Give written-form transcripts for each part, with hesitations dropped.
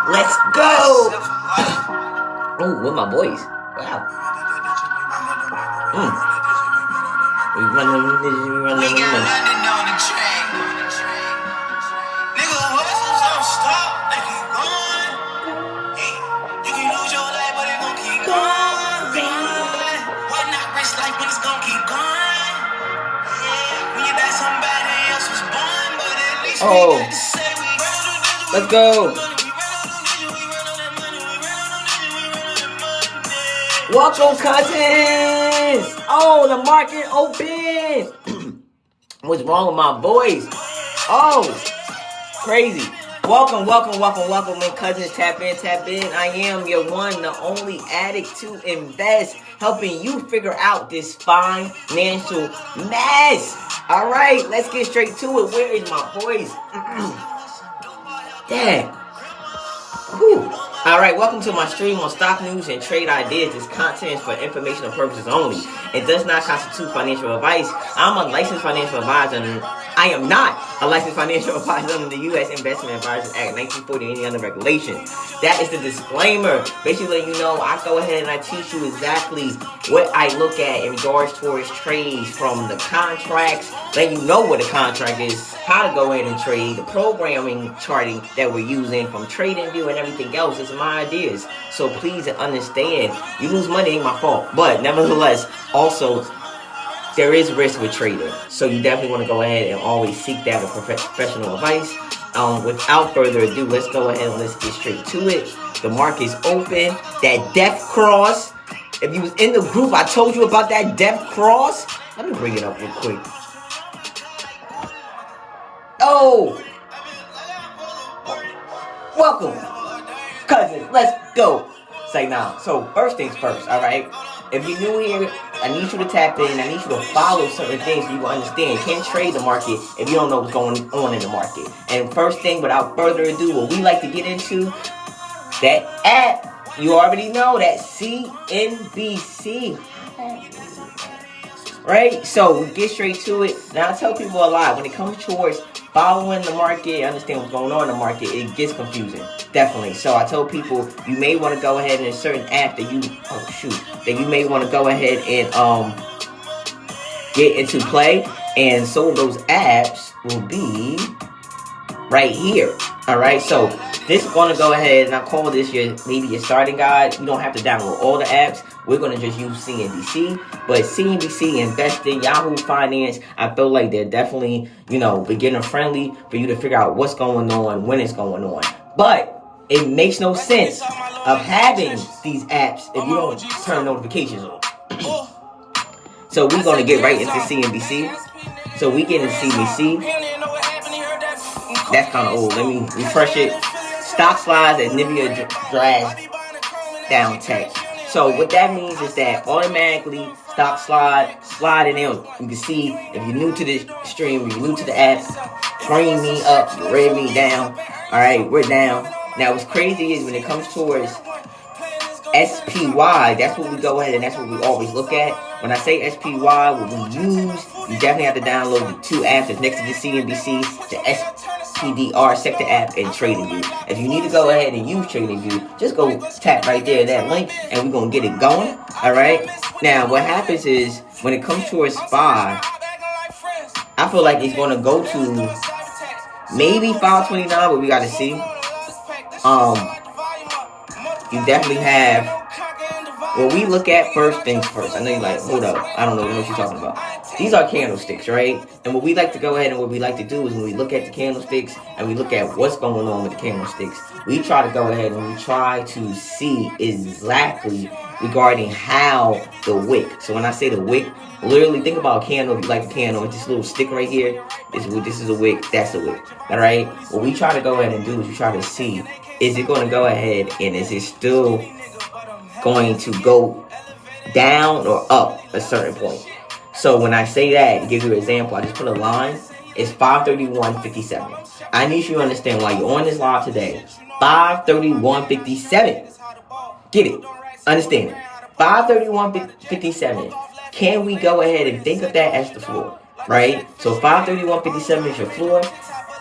Let's go! Oh, with my boys. Wow. We running. We got London on the track. Nigga, hustles don't stop, they keep going. Hey, you can lose your life, but it gon' keep going. Why not risk life when it's gon' keep going? When you die, somebody else was born, but at least we got to say we let's go. Welcome, cousins. Oh, the market open. What's wrong with my boys? Oh, crazy. Welcome, my cousins. Tap in. I am your one, the only addict to invest, helping you figure out this financial mess. All right, let's get straight to it. Where is my boys? Dang. Whew. All right, welcome to my stream on stock news and trade ideas. This content is for informational purposes only. It does not constitute financial advice. I'm a licensed financial advisor. I am not a licensed financial advisor under the U.S. Investment Advisors Act 1940 or any other regulation. That is the disclaimer. Basically, letting you know, I go ahead and I teach you exactly what I look at in regards towards trades, from the contracts, letting you know what a contract is, how to go ahead and trade, the programming charting that we're using from TradingView and everything else. It's my ideas. So please understand, you lose money ain't my fault. But nevertheless, also, there is risk with trading. So you definitely want to go ahead and always seek that with professional advice. Without further ado, let's go ahead and let's get straight to it. The market's open. That death cross. If you was in the group, I told you about that death cross. Let me bring it up real quick. Oh! Welcome, cousins. Let's go. Say now. So first things first, all right? If you're new here, I need you to tap in. I need you to follow certain things so you can understand. You can't trade the market if you don't know what's going on in the market. And first thing, without further ado, what we like to get into, that app, you already know, that CNBC. Right? So we get straight to it. Now I tell people a lot, when it comes towards following the market, understand what's going on in the market, it gets confusing. Definitely. So I tell people, you may want to go ahead and a certain app that you may want to go ahead and get into play. And so those apps will be right here. All right. So this is going to go ahead and I call this your starting guide. You don't have to download all the apps. We're going to just use CNBC. But CNBC, Investing, Yahoo Finance, I feel like they're definitely, beginner friendly for you to figure out what's going on, when it's going on. But it makes no sense of having these apps if you don't turn notifications on. So we're going to get right into CNBC. So we get into CNBC. That's kind of old. Let me refresh it. Stock slides at NVIDIA drags down tech. So what that means is that automatically stock slide in there. You can see if you're new to the stream, you're new to the app, bring me up, you read me down. All right, we're down. Now what's crazy is when it comes towards SPY, that's what we go ahead and that's what we always look at. When I say SPY, what we use, you definitely have to download the two apps that's next to the CNBC, the SPDR sector app and TradingView. If you need to go ahead and use TradingView, just go tap right there, that link, and we're going to get it going. All right. Now, what happens is when it comes to a SPY, I feel like it's going to go to maybe 529, but we got to see. You definitely have, what we look at first things first. I know you're like, hold up, I don't know what you're talking about. These are candlesticks, right? And what we like to go ahead and what we like to do is when we look at the candlesticks and we look at what's going on with the candlesticks, we try to go ahead and we try to see exactly regarding how the wick. So when I say the wick, literally think about a candle. If you like the candle, it's this little stick right here. This is a wick, that's a wick. All right? What we try to go ahead and do is we try to see, is it going to go ahead and is it still going to go down or up a certain point? So when I say that, to give you an example, I just put a line. It's 531.57. I need you to understand why you're on this live today. 531.57. Get it. Understand it. 531.57. Can we go ahead and think of that as the floor? Right? So 531.57 is your floor.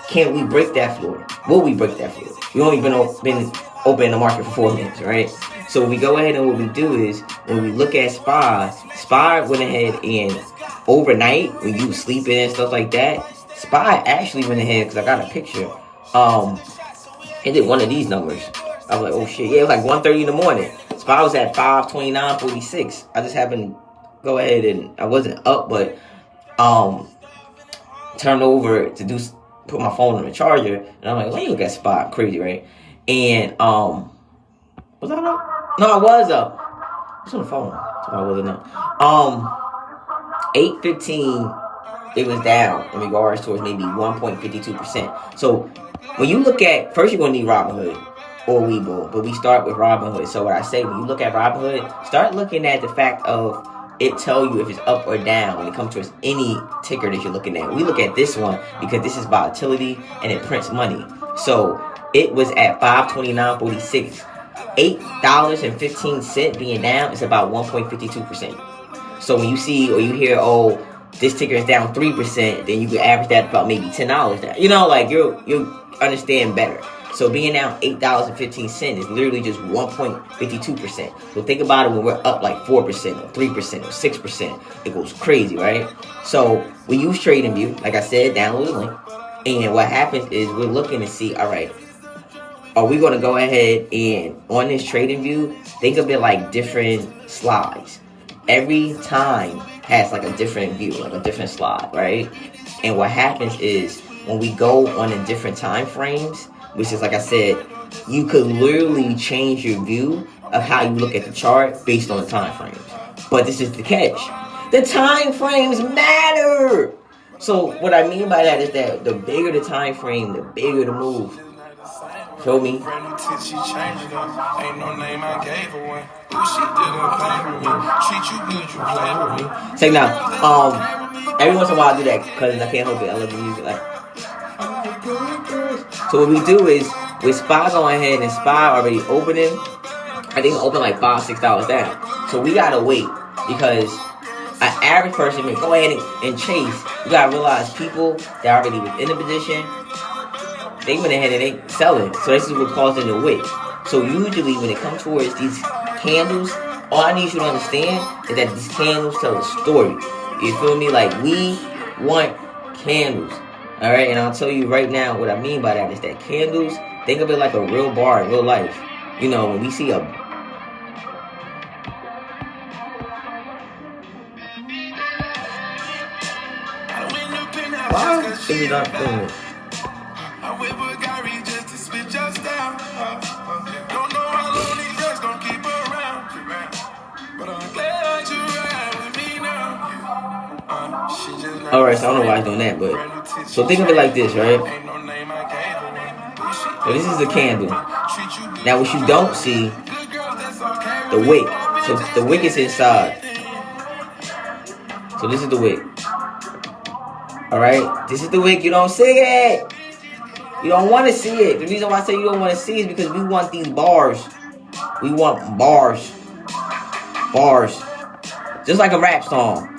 can we break that floor? Will we break that floor? We only been open in the market for 4 minutes, right? So we go ahead and what we do is when we look at SPY went ahead and overnight when you was sleeping and stuff like that, SPY actually went ahead because I got a picture. It did one of these numbers. I was like, oh shit, yeah, it was like 1:30 in the morning. SPY was at 529.46. I just happened to go ahead and I wasn't up, but turned over to put my phone on the charger, and I'm like, let me look at SPY. Crazy, right? And was I up? No, I was up. I was on the phone, so I wasn't up. 8:15. It was down in regards towards maybe 1.52%. So when you look at, first you're going to need Robinhood or Webull, but we start with Robinhood. So what I say, when you look at Robinhood, start looking at the fact of it tell you if it's up or down when it comes towards any ticker that you're looking at. We look at this one because this is volatility and it prints money. So it was at 529.46. $8.15 being down is about 1.52%. So when you see or you hear, oh, this ticker is down 3%, then you can average that about maybe $10 down. You know, like you'll understand better. So being down $8.15 is literally just 1.52%. So think about it when we're up like 4% or 3% or 6%. It goes crazy, right? So we use TradingView, like I said, download the link. And what happens is we're looking to see, all right, are we going to go ahead and on this TradingView, think of it like different slides. Every time has like a different view, like a different slide, right? And what happens is when we go on in different time frames, which is like I said, you could literally change your view of how you look at the chart based on the time frames. But this is the catch. The time frames matter. So what I mean by that is that the bigger the time frame, the bigger the move. Feel me? Check now. Every once in a while I do that because I can't help it. I love the music. Like, so what we do is with SPY going ahead and SPY already opening, I think it opened like $5-6 down. So we gotta wait because an average person may go ahead and chase. You gotta realize people that already was in the position, they went ahead and they selling. So this is what causing the wick. So usually when it comes towards these candles, all I need you to understand is that these candles tell a story. You feel me? Like we want candles. Alright, and I'll tell you right now what I mean by that is that candles, think of it like a real bar in real life. You know, when we see a why is it not doing it? Alright, so I don't know why it's doing that, but so think of it like this, right? So this is the candle. Now what you don't see, the wick. So the wick is inside. So this is the wick. Alright, this is the wick. You don't see it. You don't want to see it. The reason why I say you don't want to see it is because we want these bars. We want bars. Bars. Just like a rap song.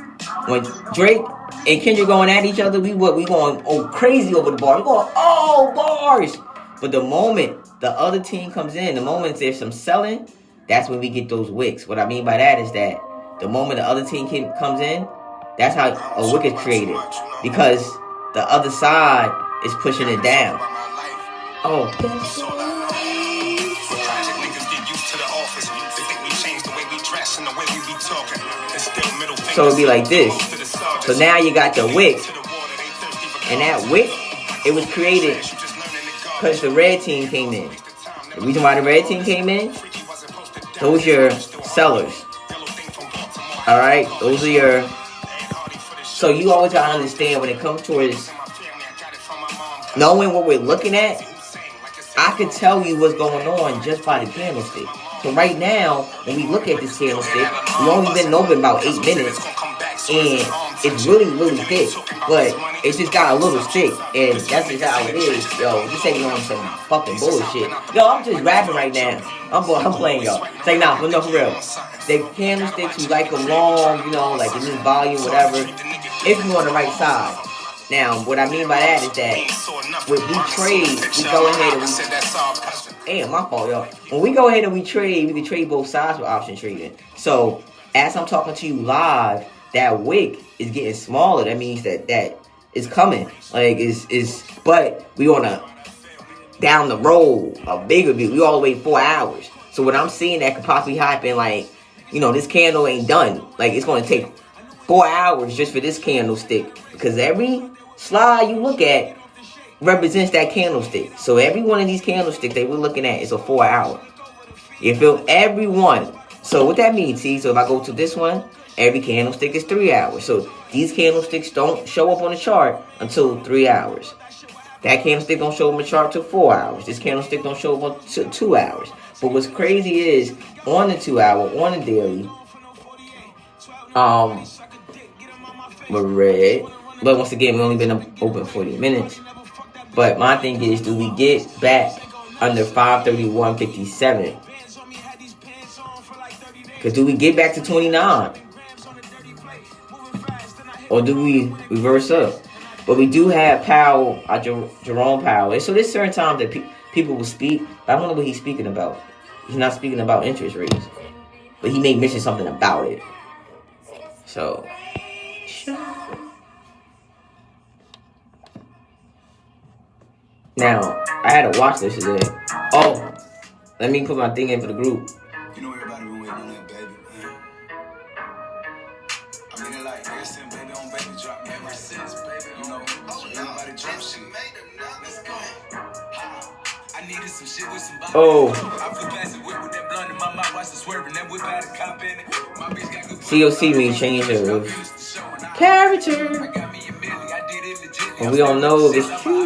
When Drake and Kendrick going at each other, we going crazy over the bars. We going, oh, bars. But the moment the other team comes in, the moment there's some selling, that's when we get those wicks. What I mean by that is that the moment the other team comes in, that's how a wick is created. Because the other side is pushing it down. Oh, so it'd be like this. So now you got the wick. And that wick, it was created because the red team came in. The reason why the red team came in, those are your sellers. Alright? Those are your... So you always gotta understand when it comes towards knowing what we're looking at, I can tell you what's going on just by the candlestick. So right now, when we look at this candlestick, we only been open about 8 minutes, and it's really, really thick, but it's just got a little stick, and that's just how it is. Yo, this ain't on some fucking bullshit. Yo, I'm just rapping right now. I'm playing, y'all. It's like, nah, no, for real. The candlesticks, you like them long, you know, like in this volume, whatever. If you're on the right side. Now, what I mean by that is that when we trade, we go ahead and damn, my fault, y'all. When we go ahead and we can trade both sides with option trading. So, as I'm talking to you live, that wick is getting smaller. That means that is coming. Like, but we on a down the road, a bigger view. We all the way 4 hours. So, what I'm seeing that could possibly happen, like, this candle ain't done. Like, it's going to take 4 hours just for this candlestick. Because every slide you look at represents that candlestick. So every one of these candlesticks that we're looking at is a 4 hour. You feel? Every one. So what that means, see? So if I go to this one, every candlestick is 3 hours. So these candlesticks don't show up on the chart until 3 hours. That candlestick don't show up on the chart until 4 hours. This candlestick don't show up until 2 hours. But what's crazy is on the 2 hour, on the daily, we're red. But once again, we only been open 40 minutes. But my thing is, do we get back under 531.57? Because do we get back to 29? Or do we reverse up? But we do have Powell, Jerome Powell. And so there's certain times that people will speak. But I don't know what he's speaking about. He's not speaking about interest rates. But he may mention something about it. So... Now, I had to watch this today. Oh, let me put my thing in for the group. Everybody been waiting on that baby. I mean, it like ever since baby on baby drop. Ever since baby, everybody drop shit. Let's go. I needed some shit with some body. Oh. I flew past the whip with that blunt in my mouth, watched the swerving. That whip had a cop in it. My bitch got good. COC means change of character. And we don't know if it's true.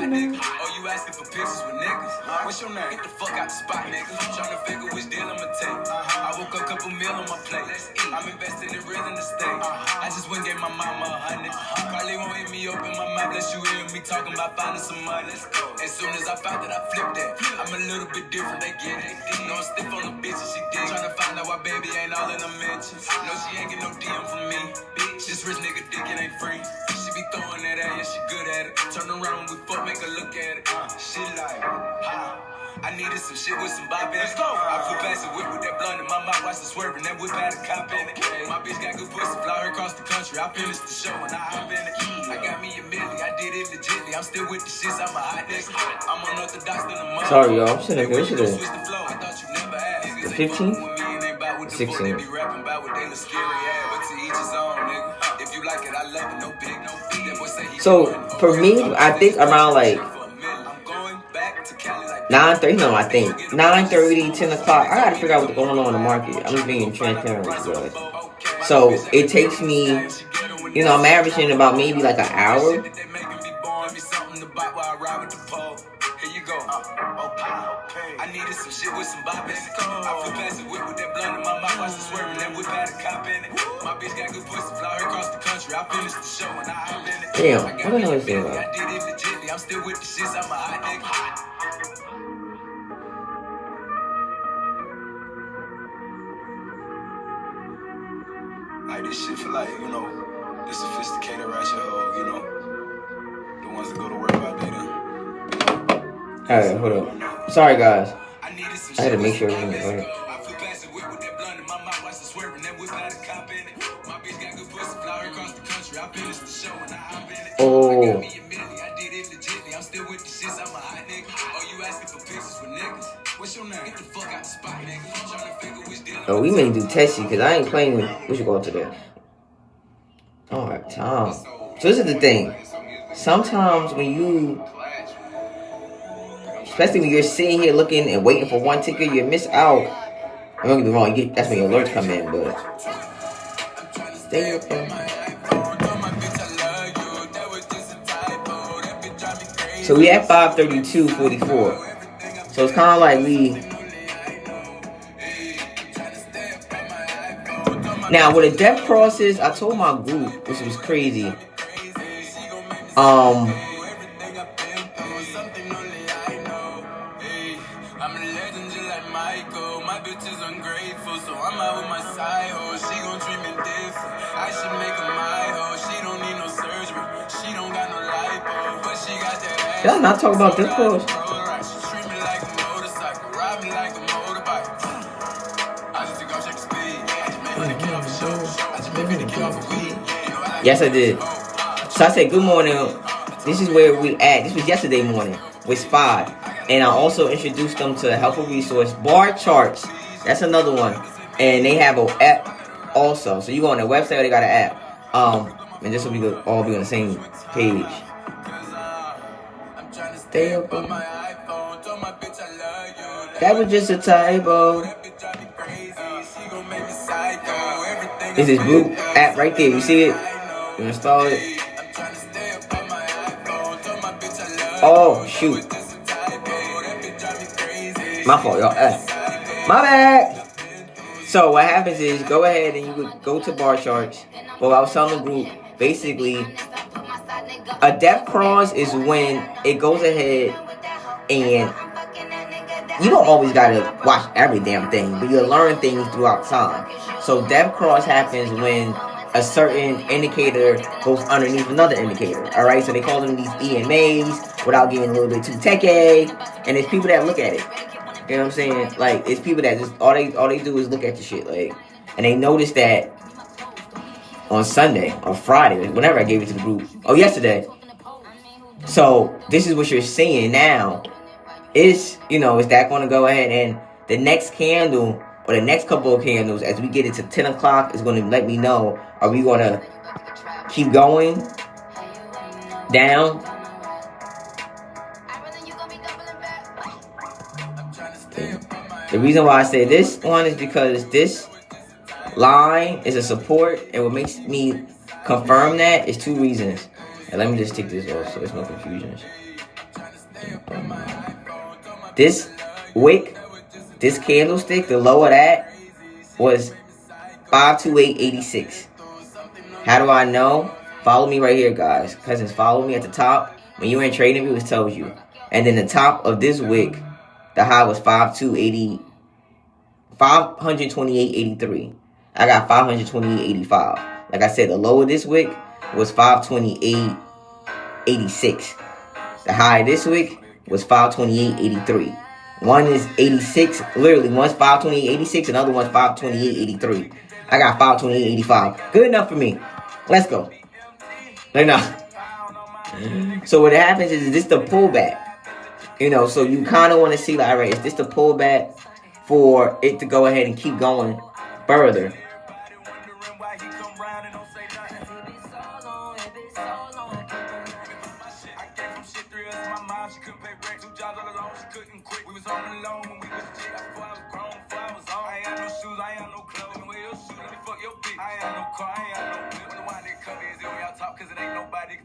What's your name? Get the fuck out the spot, nigga. Tryna figure which deal I'ma take. I woke up, couple meal on my plate. I'm invested in real estate. I just went and gave my mama 100. Carly won't hit me open my mouth, let you hear me talking about finding some money. As soon as I found that, I flipped that. I'm a little bit different, they get it. No, I'm stiff on the bitch and she dig. Tryna find out why baby ain't all in the mentions. No, she ain't get no DM from me. This rich nigga dick, it ain't free. She be throwing that at, yeah, she good at it. Turn around when we fuck, make her look at it. She like, I needed some shit with some bop in it. Let's go. I flew past the whip with that blunt in my mouth, watched the swerving. That whip had a cop in it. My bitch got good pussy, fly her across the country. I finished the show and I hop in it. I got me a milli, I did it legitly. I'm still with the shits, I'm a hot nigga. I'm unorthodox than a mother. Sorry, y'all. I'm sitting here today. The 15th? 16th. So, for me, I think around like 9:30, no, I think 9:30, 10 o'clock. I gotta figure out what's going on in the market. I'm just being transparent with you guys. So it takes me, I'm averaging about maybe like an hour. I needed some shit with some bop in it. I flew past the whip with that blunt in my mouth, watched the swerving. That whip had a cop in it. My bitch got good pussy, fly her across the country. I finished the show and I hop in it. Damn, I don't know what you're saying. I did it legitly. I'm still with the shits, I'm a hot nigga. Like this shit for like, the sophisticated ratchet hoe, the ones that go to work all day then. Alright, hold up. Sorry guys. I had to make sure everything was right. Oh. Oh, we may do Tessie because I ain't playing with what you going today. Alright, Tom. So this is the thing. Sometimes when you, especially when you're sitting here looking and waiting for one ticket, you miss out. Don't get me wrong, that's when your alerts come in, but stay up there. So we at 532.44. So it's kind of like now with the death crosses, I told my group, which was crazy. I'm a legend just like Michael. My bitch is ungrateful, so I'm out with my side hoe. She gon' treat me different. I should make her my hoe. She don't need no surgery. She don't got no life. Did I not talk about this course? Yes, I did. So I said, good morning. This is where we at. This was yesterday morning with Spod. And I also introduced them to a helpful resource, Bar Charts. That's another one. And they have an app also. So you go on their website, they got an app. And just so we could all be on the same page. Stay up on my iPhone. That was just a typo. This is Blue app right there. You see it? You install it. Oh, shoot. My fault, y'all. My bad. So what happens is, go ahead and you would go to Bar Charts. Well, I was telling the group, basically, a death cross is when it goes ahead and you don't always gotta watch every damn thing, but you learn things throughout time. So death cross happens when a certain indicator goes underneath another indicator. Alright, so they call them these EMAs without getting a little bit too techy. And there's people that look at it. You know what I'm saying? Like, it's people that just all they do is look at the shit, like, and they notice that on Sunday or Friday, whenever I gave it to the group. Oh, yesterday. So this is what you're seeing now. Is, you know, is that going to go ahead and the next candle or the next couple of candles as we get into 10 o'clock is going to let me know, are we going to keep going down? The reason why I say this one is because this line is a support, and what makes me confirm that is two reasons. And let me just take this off so there's no confusions. This wick, this candlestick, the low of that was 528.86. How do I know? Follow me right here, guys. Cousins, follow me at the top. When you're in Trading View, it tells you. And then the top of this wick, the high was 528.83. I got 528.85. Like I said, the low of this wick was 528.86. The high of this wick was 528.83. One is 86, literally one's 528.86, another one's 528.83. I got 528.85. Good enough for me. Let's go. Right now. So what happens is this the pullback. You know, so you kind of want to see, like, all right, is this the pullback for it to go ahead and keep going further?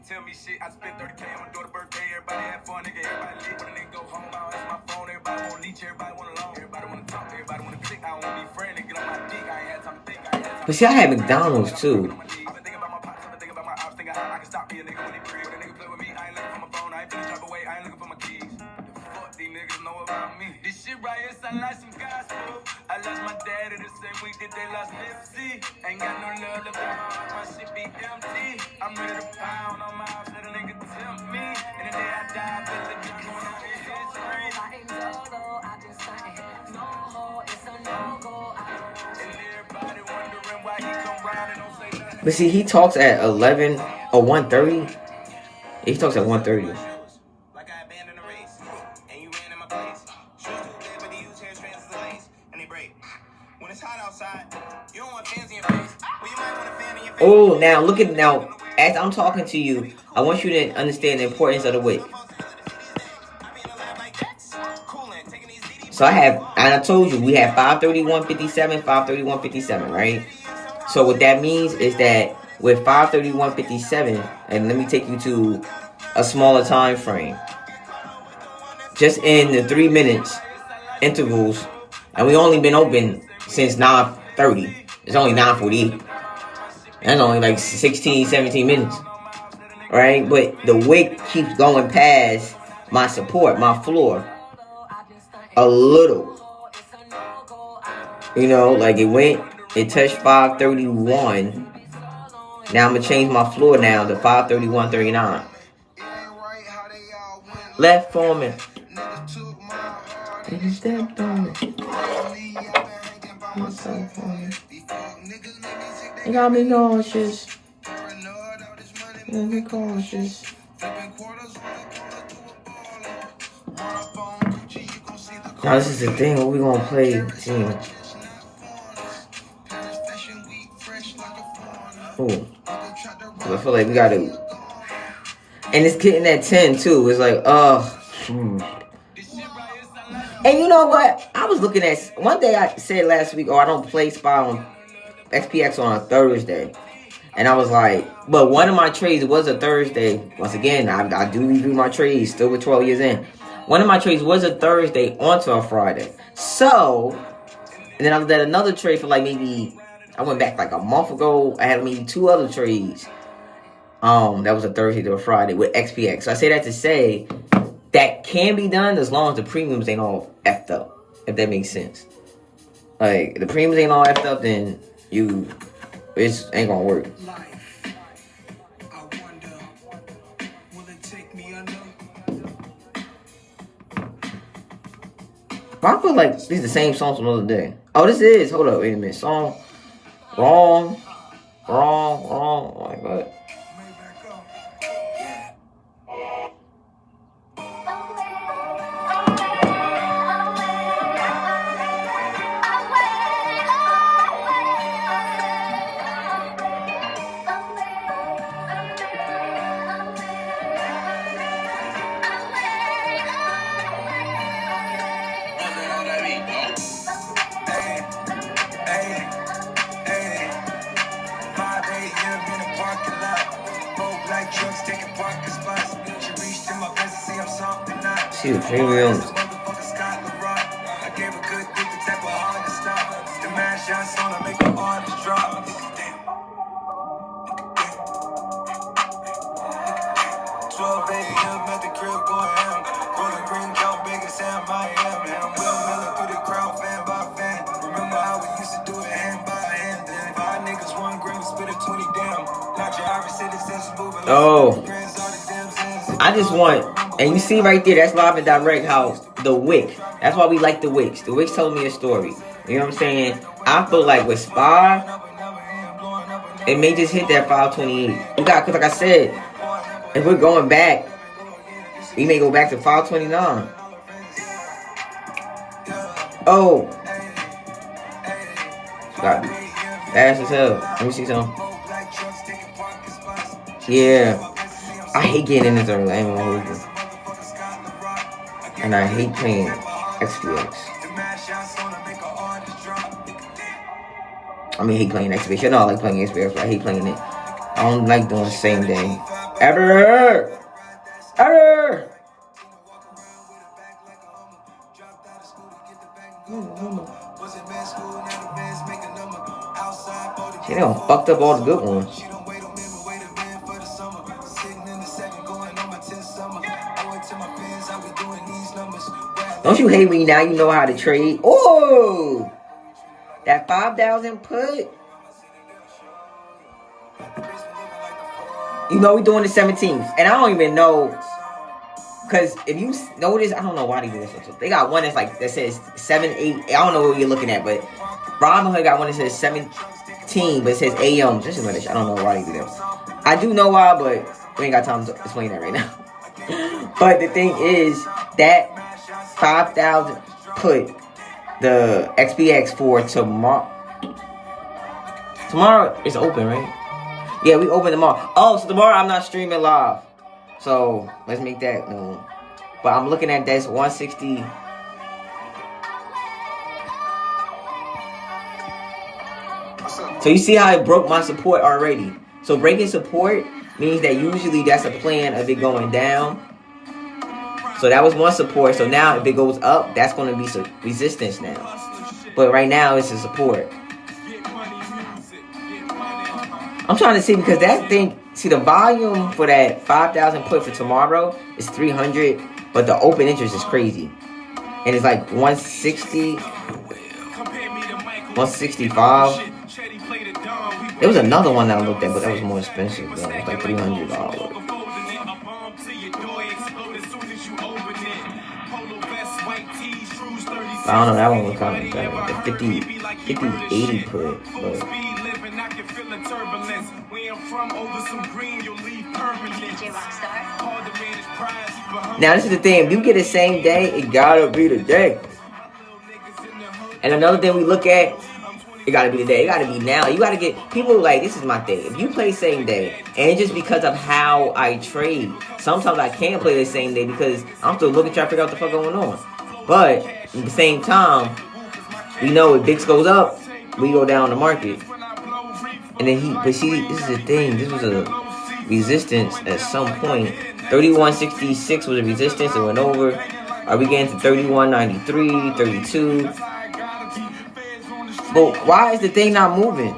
Tell me shit, I spent 30K on my daughter's birthday. Everybody had fun, nigga. Everybody lit. When a nigga go home, I answer my phone. Everybody want leech, everybody want alone. Everybody want to talk, everybody want to click. I don't want to be friendly, get on my dick. I ain't had time to think. But see, I had McDonald's too. I've been thinking about my pops, I've been thinking about my ops. Think I can stop me a nigga when he free. When a nigga play with me, I ain't looking for my phone. I ain't finna drive away, I ain't looking for my keys. The fuck these niggas know about me? This shit right here sound like some gospel. I lost my daddy the same week that they lost Nipsey. Ain't got no love left in my heart, my shit be empty. I'm ready to pound on my house, let a nigga tempt me. And the day I die, I bet the bitch going on in history. And everybody wondering why he come round and don't say nothing. But see, he talks at 11 or 1:30. He talks at 1:30. Like I abandoned a race, and you ran in my place. Shoes too big, but they use hair strands as a lace, and they break. When it's hot outside, you don't want fans in your face. Well, you might want a fan in your face. Oh, now look at now. As I'm talking to you, I want you to understand the importance of the wick. So I have, and I told you, we have 531.57, 531.57, right? So what that means is that with 531.57, and let me take you to a smaller time frame. Just in the 3 minutes intervals, and we only been open since 9:30. It's only 9:48. That's only like 16, 17 minutes. Right? But the wick keeps going past my support, my floor. A little. You know, like it touched 531. Now I'm going to change my floor now to 531.39. left for me. And he stepped on it. It got me nauseous. Let cautious. Now this is the thing. What we gonna play, team? Ooh. I feel like we gotta. And it's getting at 10 too. It's like, And you know what? I was looking at one day. I said last week, I don't play spot on XPX on a Thursday, and I was like, but one of my trades was a Thursday. Once again, I do review my trades. Still with 12 years in, one of my trades was a Thursday onto a Friday. So, and then I did another trade for like maybe I went back like a month ago. I had maybe 2 other trades. That was a Thursday to a Friday with XPX. So I say that to say that can be done as long as the premiums ain't all effed up. If that makes sense. Like, if the premiums ain't all effed up, then it ain't gonna work. But I feel like these are the same songs from the other day. Oh, this is. Hold up, wait a minute. Song. Wrong. Oh my God. See the premiums. Oh, I just want, and you see right there, that's live and direct how the Wick, that's why we like the Wicks. The Wicks told me a story. You know what I'm saying? I feel like with Spy, it may just hit that 528. We got, because like I said, if we're going back, we may go back to 529. Oh. Got me. Fast as hell. Let me see something. Yeah. I hate getting in this early. I ain't gonna hold you. And I hate playing XPX. I mean, I hate playing XPX. You know I like playing XPX, but I hate playing it. I don't like doing the same day. Ever! She done fucked up all the good ones. Don't you hate me now you know how to trade? Oh! That 5,000 put. You know we doing the 17th. And I don't even know. Because if you notice, I don't know why they do this. They got one that's like, that says 7, 8. I don't know what you're looking at, but Robinhood got one that says 17, but it says AM. Just a minute. I don't know why they do that. I do know why, but we ain't got time to explain that right now. But the thing is, that 5,000 put the XPX for tomorrow. Tomorrow is open, right? Yeah, we open tomorrow. Oh, so tomorrow I'm not streaming live. So let's make that known. But I'm looking at this 160. So you see how it broke my support already. So breaking support means that usually that's a plan of it going down. So that was one support. So now if it goes up, that's going to be some resistance now. But right now it's a support. I'm trying to see because that thing, see the volume for that 5,000 put for tomorrow is 300, but the open interest is crazy. And it's like 160, 165. There was another one that I looked at, but that was more expensive. Though. It was like $300. I don't know, that one was kind of better. The 50-80 put, but. Now this is the thing, if you get the same day, it gotta be the day. And another thing we look at, it gotta be the day. It gotta be now. You gotta get people like, this is my thing. If you play same day, and it's just because of how I trade, sometimes I can't play the same day because I'm still looking, trying to figure out what the fuck going on. But at the same time, we know if VIX goes up, we go down the market. And then but see, this is the thing. This was a resistance at some point. 31.66 was a resistance. It went over. Are we getting to 31.93, 32? But why is the thing not moving?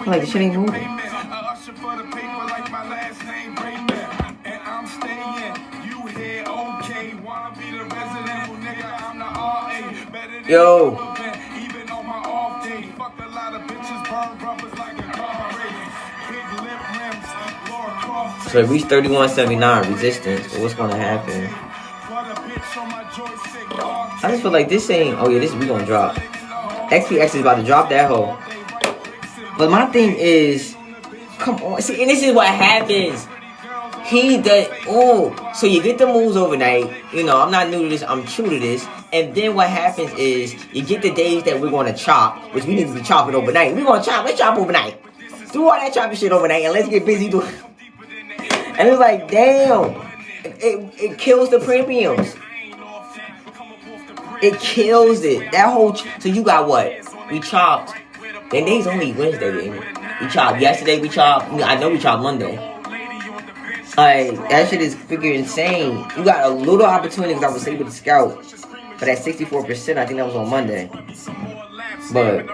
Like the shit ain't moving. Yo. So it reached 31.79 resistance. But what's gonna happen? I just feel like this ain't. Oh yeah, we gonna drop. XPX is about to drop that hole. But my thing is, come on. See, and this is what happens. He does. Oh, so you get the moves overnight. You know, I'm not new to this. I'm true to this. And then what happens is you get the days that we're going to chop, which we need to be chopping overnight. We're going to chop. Let's chop overnight. Do all that chopping shit overnight and let's get busy doing. And it's like, damn. It kills the premiums. It kills it. That whole. So you got what? We chopped. Then day's only Wednesday, ain't it? We chopped yesterday. We chopped. I know we chopped Monday. Like, that shit is freaking insane. You got a little opportunity because I was able to scout for that 64%. I think that was on Monday. But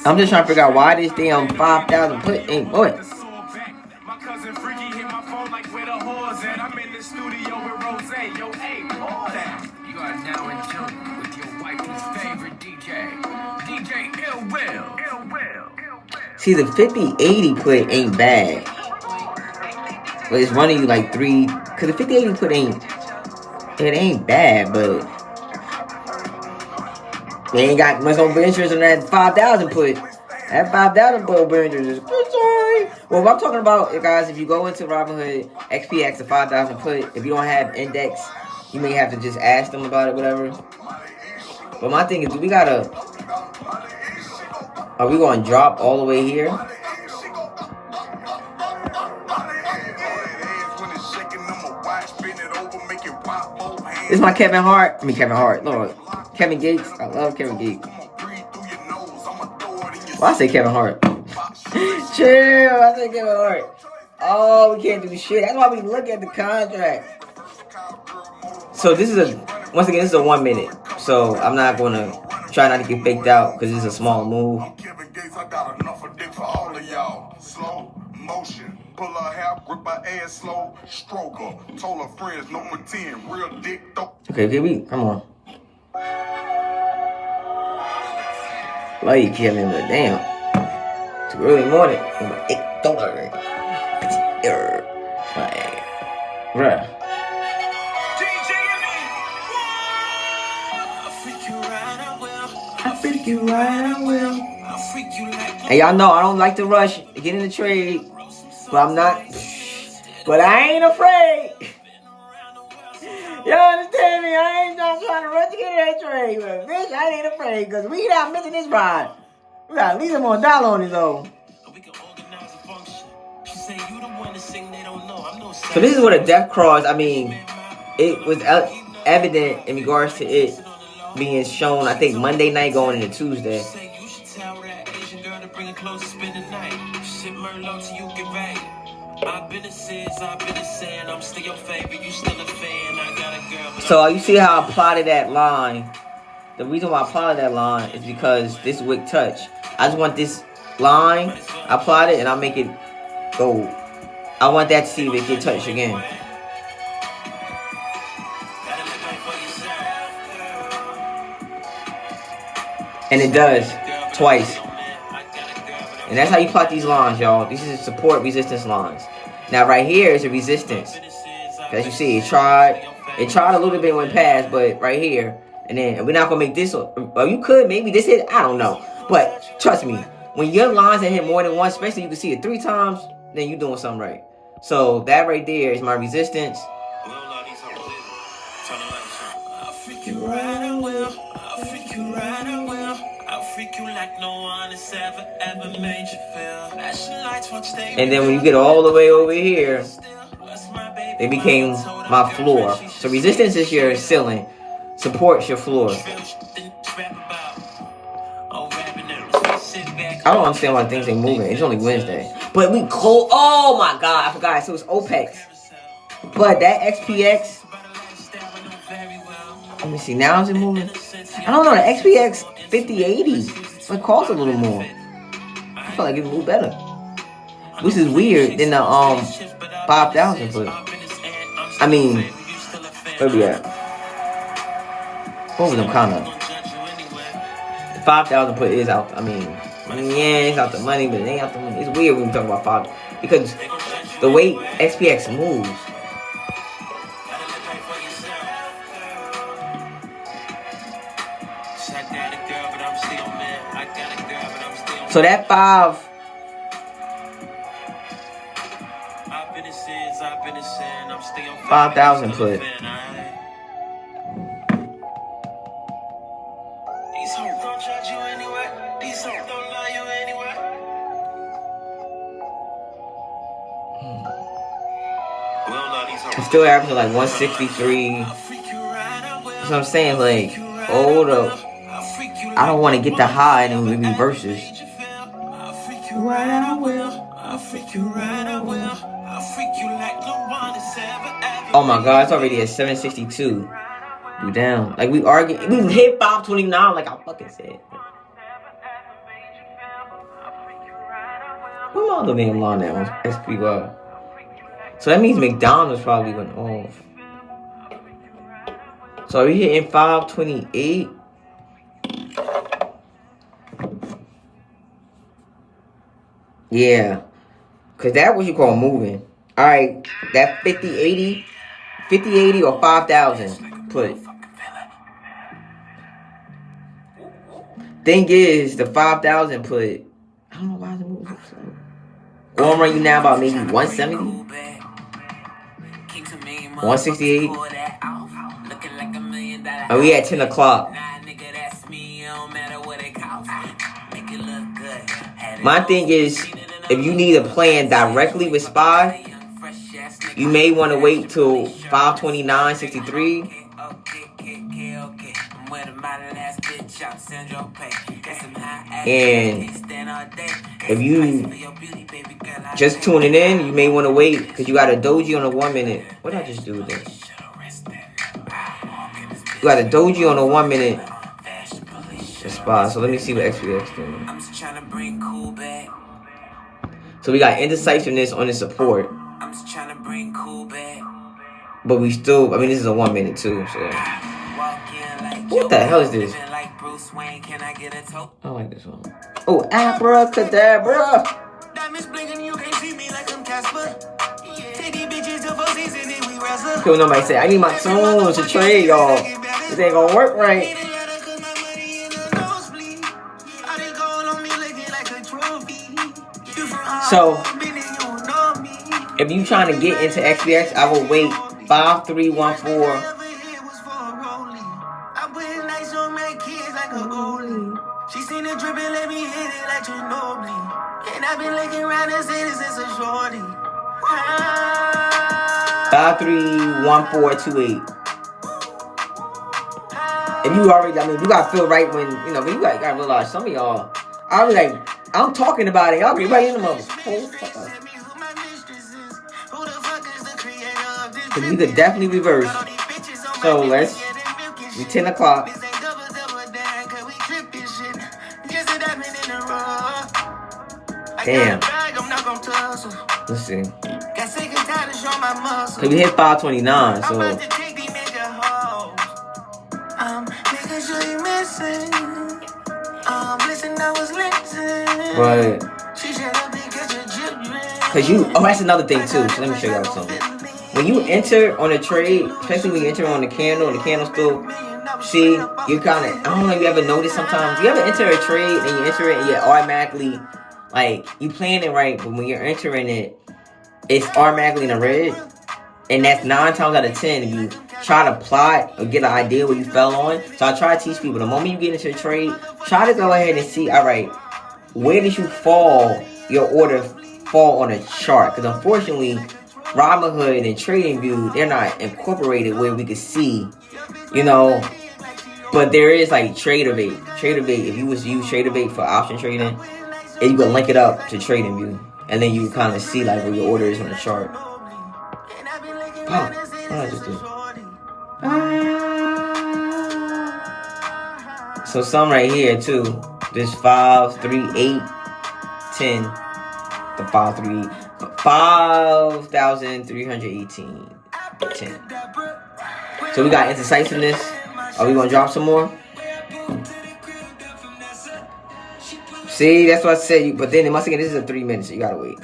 I'm just trying to figure out why this damn 5,000 put ain't what. You are now in tune with your wife's favorite DJ, DJ Ill Will. See, the 50-80 put ain't bad. But it's running you like 3. Because the 50-80 put ain't bad, but they ain't got much over interest on that 5,000 put. That 5,000 put over interest is sorry. Well, what I'm talking about, guys, if you go into Robinhood, XPX, the 5,000 put, if you don't have index, you may have to just ask them about it, whatever. But my thing is, are we going to drop all the way here? This is my Kevin Hart. Lord. Kevin Gates. I love Kevin Gates. Well, I say Kevin Hart. Chill. I say Kevin Hart. Oh, we can't do shit. That's why we look at the contract. So this is once again, this is a 1 minute. So I'm not going to try not to get faked out because it's a small move. I got enough of dick for all of y'all. Slow motion. Pull her hair, grip her ass slow. Stroke her. Told her friends, no pretend. Real dick though. Okay, come on. Love you, Kevin, but damn. It's early morning. $8. Like, bruh. I freak you right, I will. And y'all know I don't like to rush to get in the trade, but I'm not. But I ain't afraid. Y'all understand me? I ain't trying to rush to get in that trade, but bitch, I ain't afraid because we not missing this ride. We got at least more dollar on his own. So this is what a death cross. I mean, it was evident in regards to it being shown, I think, Monday night going into Tuesday. So you see how I plotted that line? The reason why I plotted that line is because this wick touch. I just want this line, I plot it and I'll make it go. I want that to see if it get touched again. And it does twice. And that's how you plot these lines, y'all. These is support resistance lines. Now right here is a resistance. As you see, it tried a little bit, went past, but right here, and then we're not gonna make this. Or you could maybe this hit. I don't know, but trust me, when your lines that hit more than once, especially you can see it 3 times, then you're doing something right. So that right there is my resistance. I'll freak you right, I will. I'll freak you right, I will. I'll freak you like no one has ever made you feel. Flashing lights won't stay. And then when you get all the way over here, it became my floor. So resistance is your ceiling. Support is your floor. I don't understand why things ain't moving. It's only Wednesday. But we close. Oh my God, I forgot. So it's OPEX. But that XPX. Let me see. Now is it moving? I don't know. The XPX 5080. It costs a little more. I feel like it moved better. Which is weird than the 5,000 foot. I mean, where we at? What was them kind of? The 5,000 foot is out. I mean, yeah, it's out the money, but it ain't out the money. It's weird when we talk about 5 because the way XPX moves. So that 5,000 put. These hoes don't judge you anyway. These hoes don't lie you anyway. I'm still averaging like 163. That's what I'm saying. Like, I don't want to get the high and then reverses. Right, I will. I'll freak you right, I will. I'll freak you like no one has ever. Oh my God, it's already at 762. We down. Like we arguing. We hit 529 like I fucking said. Where my other damn line at on SPY? So that means McDonald's probably went off. So are we hitting 528? Yeah. Cause that's what you call moving. Alright, that 5080 or 5,000 put. Thing is, the 5,000 put, I don't know why it's moving so slow. Going right now about maybe 170, 168. And we at 10 o'clock. My thing is, if you need a plan directly with SPY, you may want to wait till 529.63. And if you just tuning in, you may want to wait because you got a doji on a 1 minute. What did I just do with it? You got a doji on a 1 minute. SPY. So let me see what XPX doing. So we got indecisiveness on the support. But we still, I mean, this is a 1 minute too, so. What the hell is this? I like this one. Oh, abracadabra. Okay, when nobody say, I need my tunes to trade, y'all. This ain't gonna work right. So, if you trying to get into XPX, I will wait 5314. She seen it dripping, let me hit it like Ginobili. And I've been looking around and saying this is a shorty. 531428. If you already, I mean, you gotta feel right when, you know, but you gotta realize some of y'all, I'll be like, I'm talking about it, y'all be right in the moment. Because we could definitely reverse. So we 10 o'clock. Damn. Let's see. Cause we hit 529, so. But cause that's another thing too. So let me show y'all something. When you enter on a trade, especially when you enter on the candle and the candle still, see, you kind of, I don't know if you ever notice sometimes, you ever enter a trade and you enter it and you automatically, like, you playing it right, but when you're entering it, it's automatically in the red. And that's 9 times out of 10 if you try to plot or get an idea what you fell on. So I try to teach people, the moment you get into a trade, try to go ahead and see, all right, where did you fall, your order fall on a chart? Because unfortunately, Robinhood and TradingView, they're not incorporated where we could see, you know. But there is like TraderBait. TraderBait, if you was to use TraderBait for option trading, and you can link it up to TradingView, and then you can kind of see like where your order is on the chart. Oh, what did I just do? So some right here too. There's 5, 3, 8, 10. The 5, 3, 5,318. 10. So we got indecisiveness. Are we gonna drop some more? See, that's what I said. But then once again, this is a 3 minutes, so you gotta wait.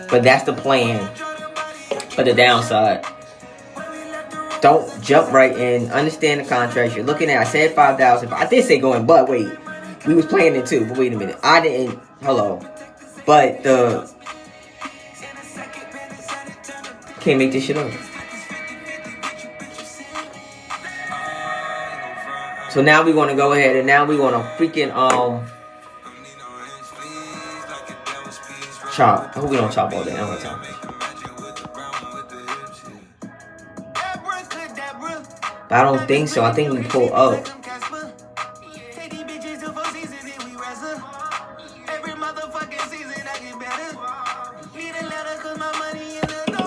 But that's the plan. But the downside, don't jump right in. Understand the contracts you're looking at. I said 5,000. I did say going, but wait, we was playing it too. But wait a minute, I didn't. Hello, but can't make this shit up. So now we want to go ahead and now we want to freaking chop. I hope we don't chop all day. I don't have time. But I don't think so. I think we pull up.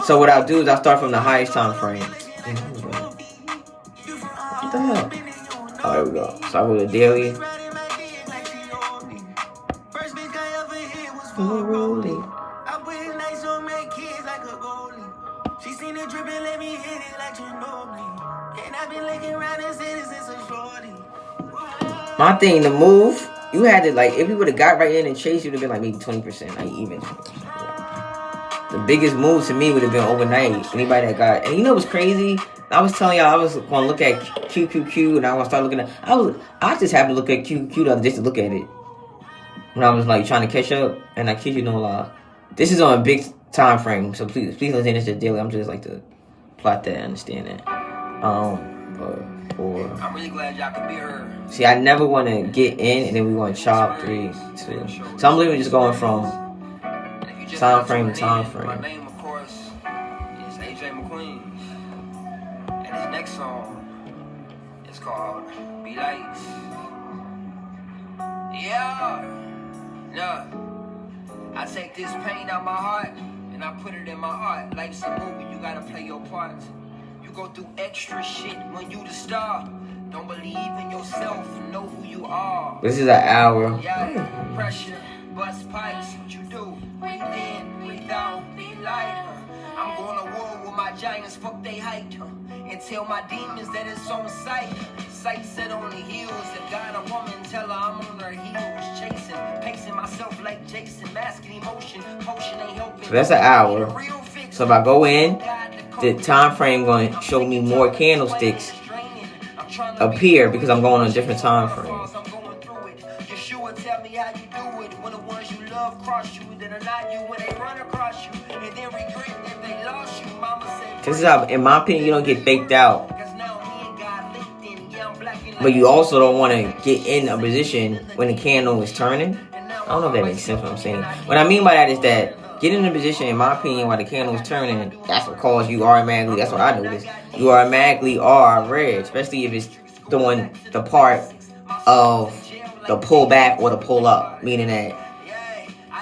So what I'll do is I'll start from the highest time frame. What the hell? Oh, there we go. So I go to daily. My thing, the move, you had to, like, if you would have got right in and chased, you would have been like maybe 20%, like even 20%. The biggest move to me would have been overnight. Anybody that got, and you know what's crazy? I was telling y'all I was going to look at QQQ, and I was going to start looking at, I just happened to look at QQQ the other day just to look at it. When I was like trying to catch up, and I kid you no lie. This is on a big time frame, so please don't say this is daily. I'm just like to plot that, understand that. I'm really glad y'all could be heard. See, I never want to get in, and then we want to chop 3, 2. So I'm literally just going from time frame to time frame. My name, of course, is AJ McQueen. And this next song is called Be Lights. Yeah. I take this pain out my heart and I put it in my art. Life's a movie, you gotta play your part. You go through extra shit when you the star. Don't believe in yourself, know who you are. This is an hour. Yeah, pressure, bust pipes, what you do? Breathe in, breathe out, be light. I'm going to war with my giants, fuck they height. And tell my demons that it's on sight. Sight set on the heels. If got a woman, tell her I'm on her heels. Chasing, pacing myself like Jason. Masking emotion, potion ain't helping. So that's an hour. So if I go in, the time frame going to show me more candlesticks appear because I'm going on a different time frame. Tell me how you do it when the ones you love cross you, that are not you when they run across you, and then regret if they lost you. Mama said, this is how, in my opinion, you don't get baked out. But you also don't want to get in a position when the candle is turning. I don't know if that makes sense what I'm saying. What I mean by that is that get in a position, in my opinion, while the candle is turning, that's what causes you automatically, that's what I noticed, you automatically are red, especially if it's doing the part of the pull back or the pull up, meaning that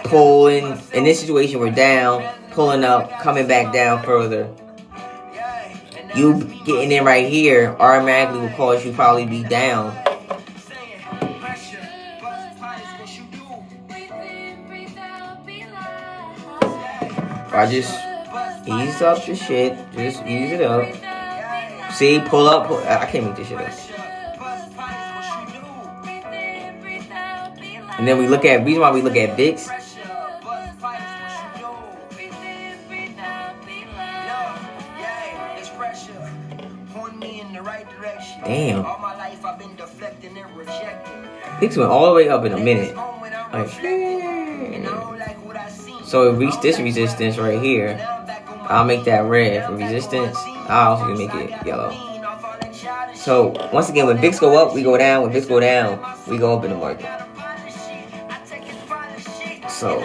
pulling, in this situation we're down, pulling up, coming back down further. You getting in right here automatically will cause you probably be down. I just ease up the shit, just ease it up. See, pull up, I can't make this shit up. And then we look at, reason why we look at VIX. Damn. VIX went all the way up in a minute. Like, so it reached this resistance right here. I'll make that red for resistance. I also can make it yellow. So once again, when VIX go up, we go down. When VIX go down, we go up in the market. So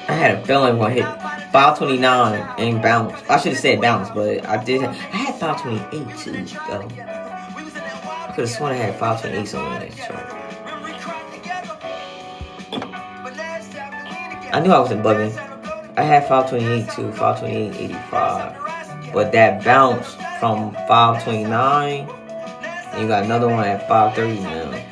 I had a feeling we're gonna hit 529 and bounce. I should have said bounce, but I did. I had 528 too, though. I could have sworn I had 528 somewhere in that chart. I knew I wasn't bugging. I had 528 too, 528.85. But that bounce from 529, and you got another one at 530 now.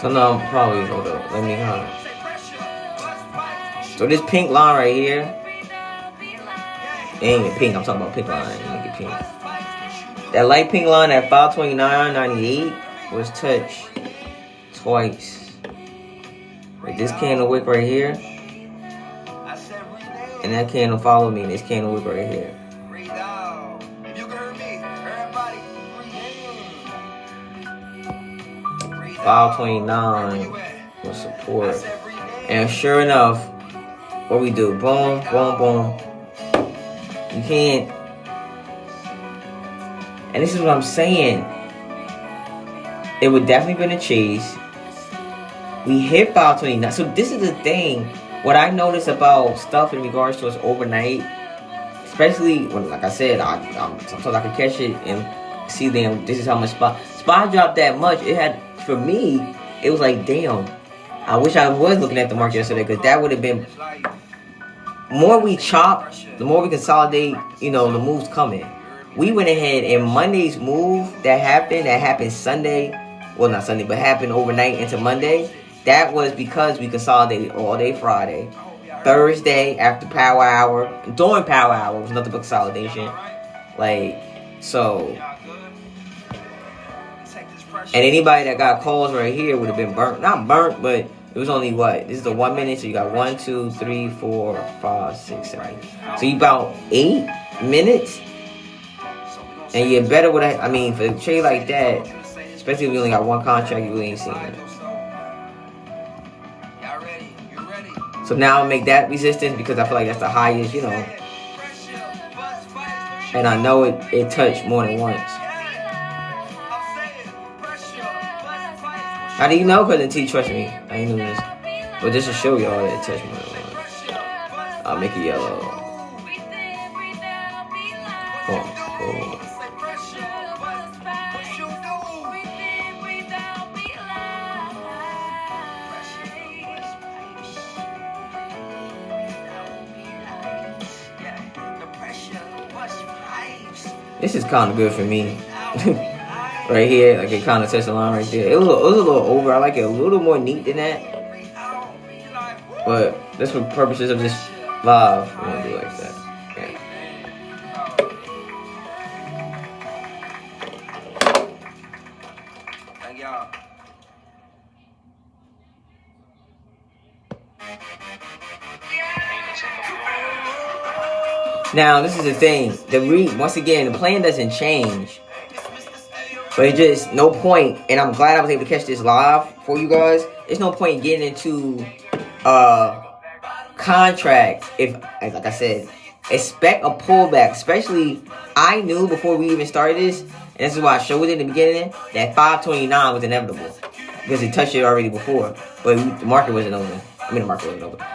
So now I'm probably, hold up, let me So this pink line right here, it ain't even pink, I'm talking about pink line, make it pink. That light pink line at 529.98 was touched twice. With this candle wick right here, and that candle followed me, and this candle wick right here. 529 with support. And sure enough, what we do, boom, boom, boom. You can't. And this is what I'm saying. It would definitely been a chase. We hit 529. So this is the thing. What I notice about stuff in regards to us overnight, especially when, like I said, sometimes I can catch it and see them. This is how much spot dropped that much. It had, for me, it was like, damn. I wish I was looking at the market yesterday, because that would have been. More we chop, the more we consolidate. You know, the moves coming. We went ahead and Monday's move that happened Sunday. Well, not Sunday, but happened overnight into Monday. That was because we consolidated all day Friday. Thursday after power hour, during power hour was nothing but consolidation. Like, so. And anybody that got calls right here would have been burnt. Not burnt, but it was only what? This is the 1 minute, so you got 1, 2, 3, 4, 5, 6, 7. So you about 8 minutes. And you're better with that. I mean, for a trade like that, especially if you only got one contract, you really ain't seen it. So now I make that resistance because I feel like that's the highest, you know. And I know it touched more than once. How do you know? Because until you trust me. I ain't doing this. But just to show y'all that it touched more than once. I'll make it yellow. Oh. This is kind of good for me. Right here, like it kind of touched the line right there. It was a little over. I like it a little more neat than that. But just for purposes of this live, we're going to do it like that. Yeah. Thank y'all. Now, this is the thing. Once again, the plan doesn't change. But it's just no point. And I'm glad I was able to catch this live for you guys. There's no point getting into contract if, like I said, expect a pullback. Especially, I knew before we even started this, and this is why I showed it in the beginning, that 529 was inevitable. Because it touched it already before. But the market wasn't open. I mean, the market wasn't open.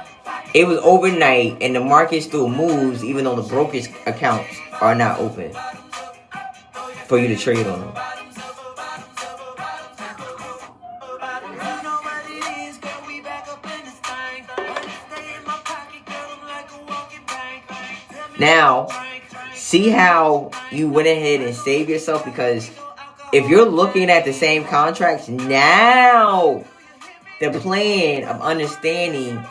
It was overnight, and the market still moves even though the brokerage accounts are not open for you to trade on them. Now, see how you went ahead and saved yourself? Because if you're looking at the same contracts, now the plan of understanding,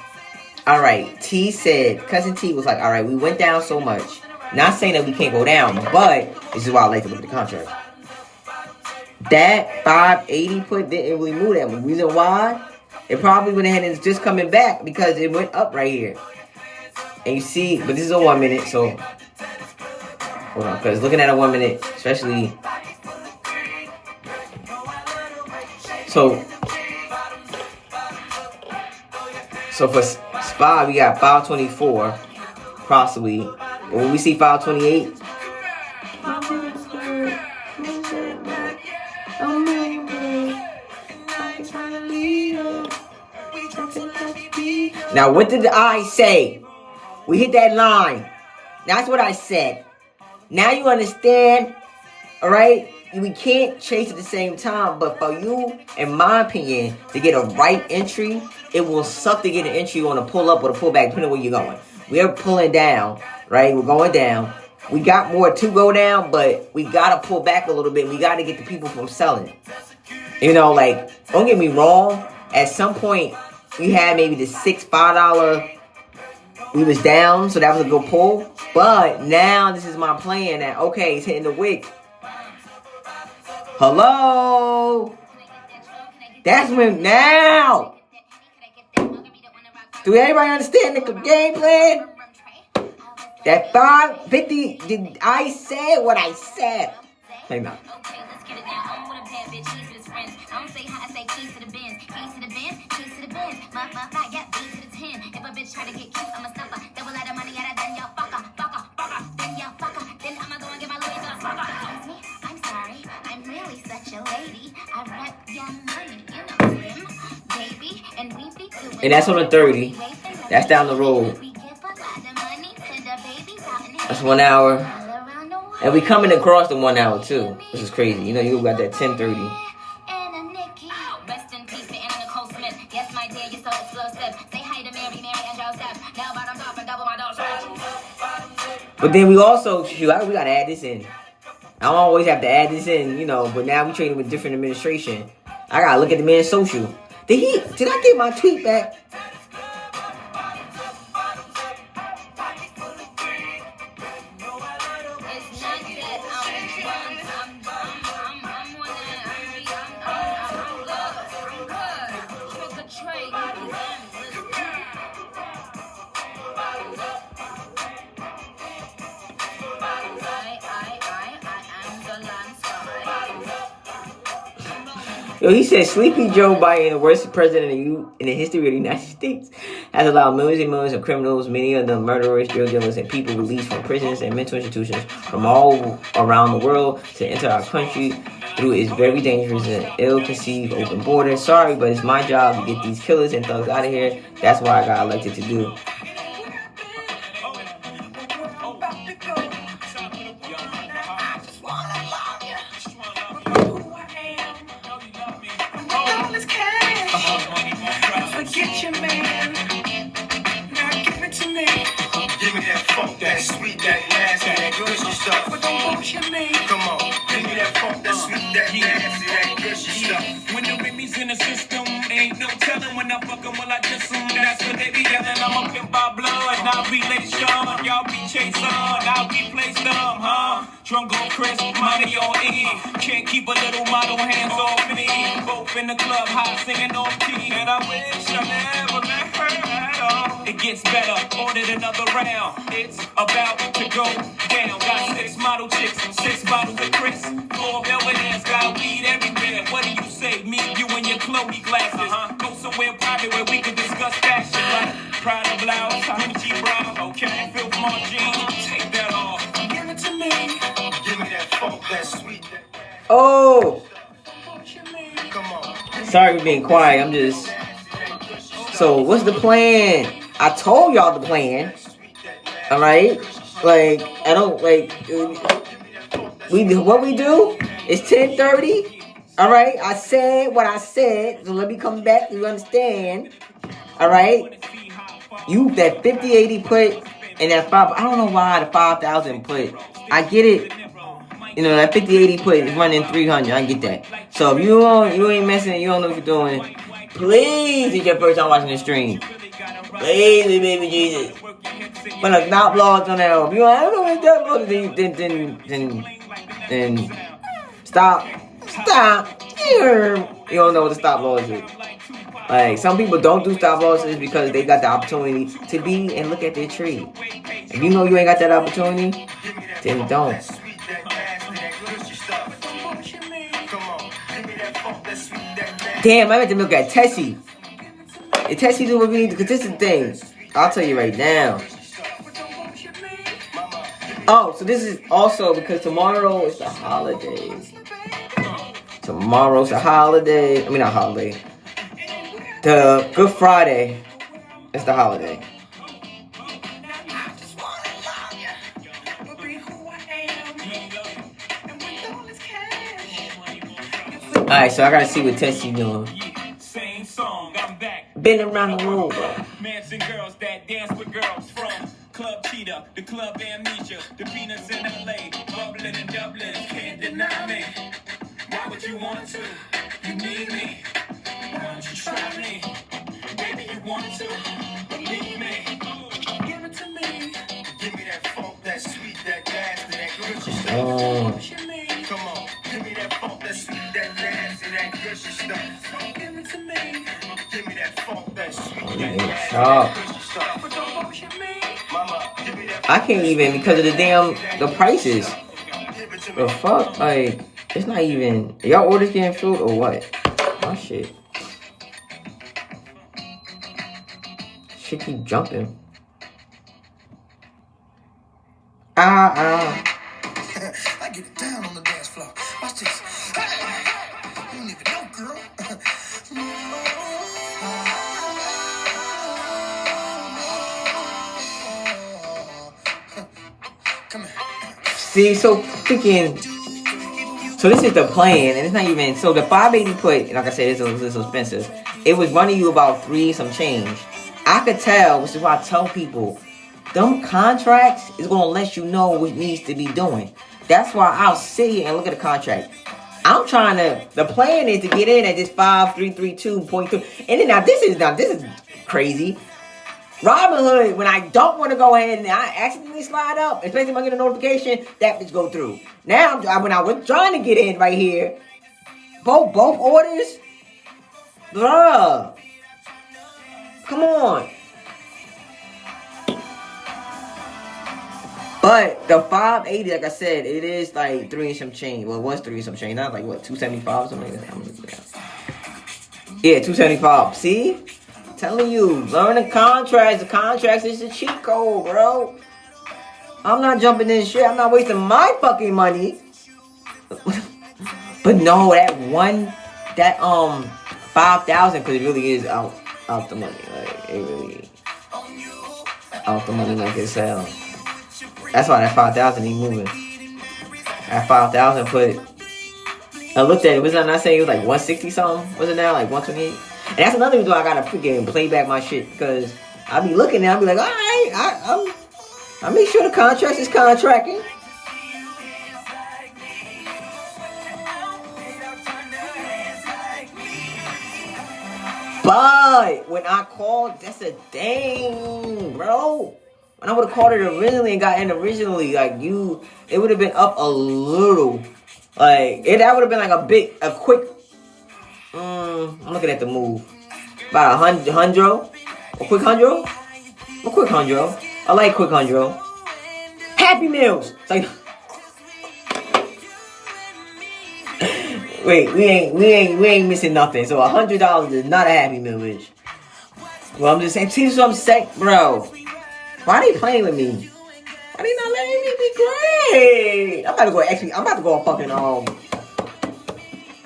all right, T said, Cousin T was like, all right, we went down so much. Not saying that we can't go down, but this is why I like to look at the contract. That 580 put didn't really move that. The reason why, it probably went ahead and is just coming back because it went up right here. And you see, but this is a 1 minute, so hold on, because looking at a 1 minute, especially, so for SPY, we got 524, possibly. But when we see 528, now what did I say? We hit that line. That's what I said. Now you understand, all right? We can't chase at the same time, but for you, in my opinion, to get a right entry, it will suck to get an entry on a pull up or a pullback, depending on where you're going. We're pulling down, right? We're going down. We got more to go down, but we got to pull back a little bit. We got to get the people from selling. You know, like, don't get me wrong. At some point, we had maybe the $5 we was down, so that was a good pull. But now this is my plan that, okay, it's hitting the wick. Hello? That's when, now. Do everybody understand the game plan? That 550, did I say what I said? Hang on. And that's on the 30. That's down the road. That's 1 hour. And we coming across the 1 hour too, which is crazy. You know, you got that 10:30. But then we also, we gotta add this in. I don't always have to add this in, you know, but now we trading with different administration. I gotta look at the man's social. Did I get my tweet back? Yo, he said Sleepy Joe Biden, the worst president in the history of the United States, has allowed millions and millions of criminals, many of them murderers, drug dealers, and people released from prisons and mental institutions from all around the world to enter our country through its very dangerous and ill-conceived open border. Sorry, but it's my job to get these killers and thugs out of here. That's what I got elected to do. Drunk on Chris, money on E. Can't keep a little model hands off me. Both in the club, hot singing off key. And I wish I never met her at all. It gets better, ordered another round. It's about to go down. Got 6 model chicks, 6 bottles of Chris. 4 billionaires, got weed everywhere. What do you say? Me, you, and your Chloe glasses. Go somewhere private where we can discuss fashion. Like Prada blouse, Gucci bra. Okay, Phil Mark jeans, take that off. Give it to me. Oh, sorry for being quiet. I'm just. So, what's the plan? I told y'all the plan. All right, like I don't like. What we do is 10:30. All right, I said what I said. So let me come back. You understand? All right. You that 50-80 put And that 5, I don't know why the 5,000 put. I get it. You know, that 50-80 put is running 300. I get that. So if you ain't messing, you don't know what you're doing, please, it's your first time watching the stream. Please, baby Jesus. But a not blogs on that. If you don't know what that blogs, then stop. You don't know what the stop loss is. Like, some people don't do stop losses because they got the opportunity to be and look at their tree. If you know you ain't got that opportunity, then don't. Damn, I meant to look at Tessie. If Tessie do what we need, because this is the thing. I'll tell you right now. Oh, so this is also because tomorrow is the holiday. Tomorrow's a holiday. I mean, not holiday. The Good Friday is the holiday. Alright, so I gotta see what Tessie doing. Same song, I'm back. Been around the world, bro. Mans and girls that dance with girls from Club Cheetah, the Club Amnesia, the Peanuts in LA, bubbling in Dublin, can't deny me. Why would you want to? You need me. Why don't you try me? Baby, you want to? Believe me. Give it to me. Give me that funk, that sweet, that nasty, that gushy stuff. Come on. Give me that funk, that sweet, that nasty, that gushy stuff. Give it to me. Give me that funk, that sweet, that nasty, that gushy stuff. But don't bullshit me. Mama, give me that. I can't even because of the prices. The fuck? Like, it's not even. Y'all orders getting filled or what? My shit. Shit keep jumping. I get it down on the dance floor. Watch this. You don't even know, girl. Come here. See, so freaking. So this is the plan, and it's not even. So the 580 put, like I said, it's a little expensive. It was running you about 3 some change. I could tell, which is why I tell people, them contracts is gonna let you know what needs to be doing. That's why I'll sit here and look at the contract. I'm trying to. The plan is to get in at this 5332.3, and then now this is crazy. Robinhood, when I don't want to go ahead and I accidentally slide up, especially when I get a notification, that bitch go through. Now, when I was trying to get in right here, both orders, bruh, come on. But the 580, like I said, it is like 3 and some change. Well, it was 3 and some change. Not like what, 275 or something like that. Yeah, 275. See? Telling you, learn the contracts. The contracts is the cheat code, bro. I'm not jumping in shit. I'm not wasting my fucking money. But no, that 5,000, because it really is out the money. Like, it really out the money like it's hell. That's why that 5,000 ain't moving. That 5,000 put. I looked at it. Was I not saying it was like 160 something? Was it now like 128? And that's another reason why I gotta freaking play back my shit, because I be looking and I be like, all right, I make sure the contract is contracting. But when I called, that's a thing, bro. When I would have called it originally and got in originally, like it would have been up a little. Like that would have been like a quick. I'm looking at the move. About a hundred. A quick hundred. A quick hundred. I like quick hundred. Happy Meals. It's like. Wait, we ain't missing nothing. So $100 is not a Happy Meal, bitch. Well, I'm just saying. See what I'm saying, bro. Why are they playing with me? Why they not letting me be great? I'm about to go on fucking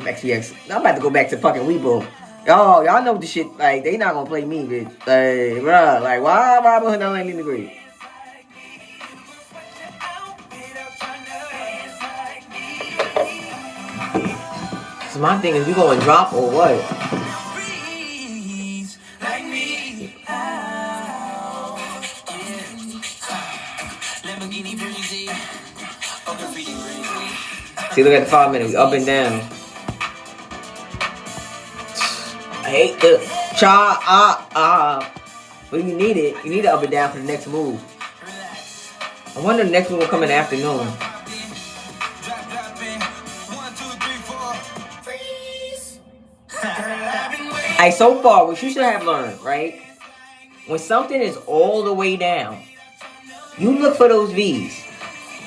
XPX. I'm about to go back to fucking Weibo. Y'all know the shit. Like, they not gonna play me, bitch. Like, bruh, like, why Robinhood not letting me be great? So my thing is, we going drop or what? See, look at the 5 minute. We up and down. I hate the But you need it. You need it up and down for the next move. I wonder the next move will come in the afternoon. Hey, so far, what you should have learned, right? When something is all the way down, you look for those V's.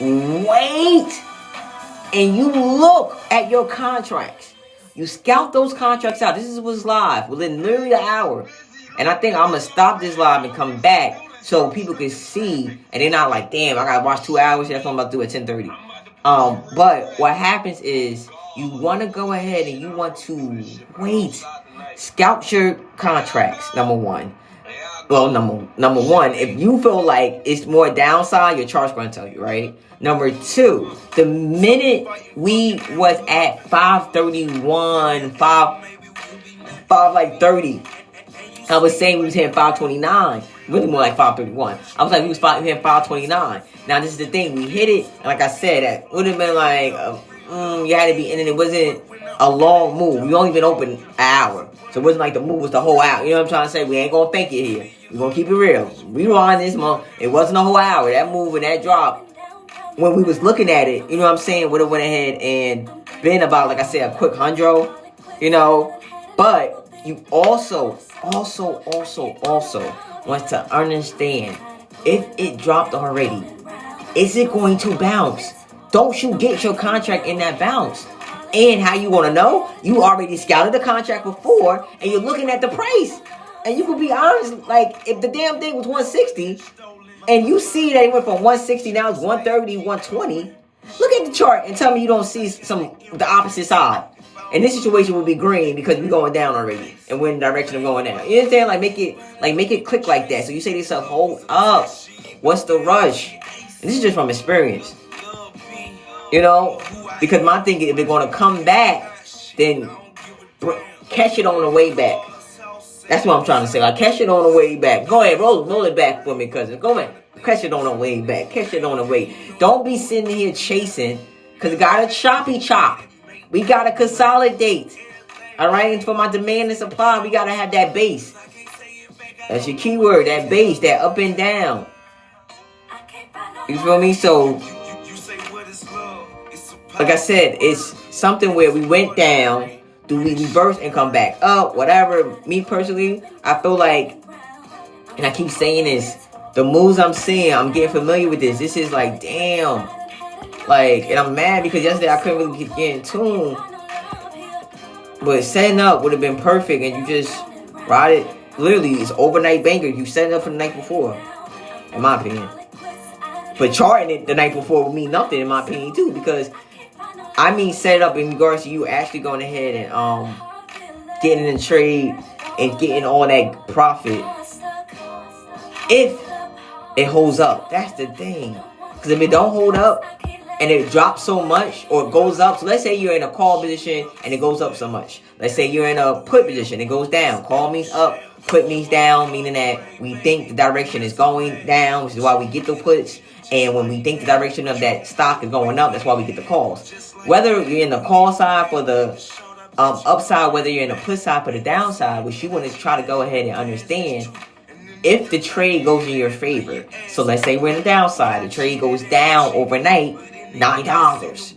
Wait! And you look at your contracts. You scout those contracts out. This was live within literally an hour. And I think I'm going to stop this live and come back so people can see. And they're not like, damn, I got to watch 2 hours. That's what I'm about to do at 10:30. But what happens is you want to go ahead and you want to wait. Scout your contracts, number one. Well, number one, if you feel like it's more downside, your chart's going to tell you, right? Number two, the minute we was at 531, 5:30, I was saying we was hitting 529, really more like 531. I was like, we was hitting 529. Now, this is the thing, we hit it, and like I said, that would have been like, you had to be in it. It wasn't a long move. We only been open an hour. So it wasn't like the move was the whole hour. You know what I'm trying to say? We ain't going to fake it here. We're going to keep it real. Rewind this month. It wasn't a whole hour. That move and that drop, when we was looking at it, you know what I'm saying, would have went ahead and been about, like I said, a quick hundred, you know. But you also want to understand, if it dropped already, is it going to bounce? Don't you get your contract in that bounce? And how you want to know? You already scouted the contract before, and you're looking at the price. And you can be honest, like, if the damn thing was 160, and you see that it went from 160, now it's 130, 120, look at the chart and tell me you don't see the opposite side. And this situation will be green because we're going down already, and we're in the direction of going down. You understand? Like, make it click like that. So you say to yourself, hold up. What's the rush? And this is just from experience. You know, because my thing is, if they're going to come back, then catch it on the way back. That's what I'm trying to say. Like, catch it on the way back. Go ahead, roll it back for me, cousin. Go ahead. Catch it on the way back. Catch it on the way. Don't be sitting here chasing, because it got a choppy chop. We got to consolidate. All right? And for my demand and supply, we got to have that base. That's your keyword, that base, that up and down. You feel me? So, like I said, it's something where we went down. Do we reverse and come back up? Whatever. Me personally, I feel like, and I keep saying this, the moves I'm seeing, I'm getting familiar with this. This is like, damn. Like, and I'm mad because yesterday I couldn't really get in tune. But setting up would have been perfect, and you just ride it. Literally, it's overnight banger. You set it up for the night before, in my opinion. But charting it the night before would mean nothing, in my opinion, too, because I mean set it up in regards to you actually going ahead and getting in trade and getting all that profit. If it holds up, that's the thing. Because if it don't hold up and it drops so much or it goes up, so let's say you're in a call position and it goes up so much. Let's say you're in a put position, it goes down. Call means up, put means down, meaning that we think the direction is going down, which is why we get the puts. And when we think the direction of that stock is going up, that's why we get the calls. Whether you're in the call side for the upside, whether you're in the put side for the downside, which you want to try to go ahead and understand, if the trade goes in your favor. So let's say we're in the downside, the trade goes down overnight, $9.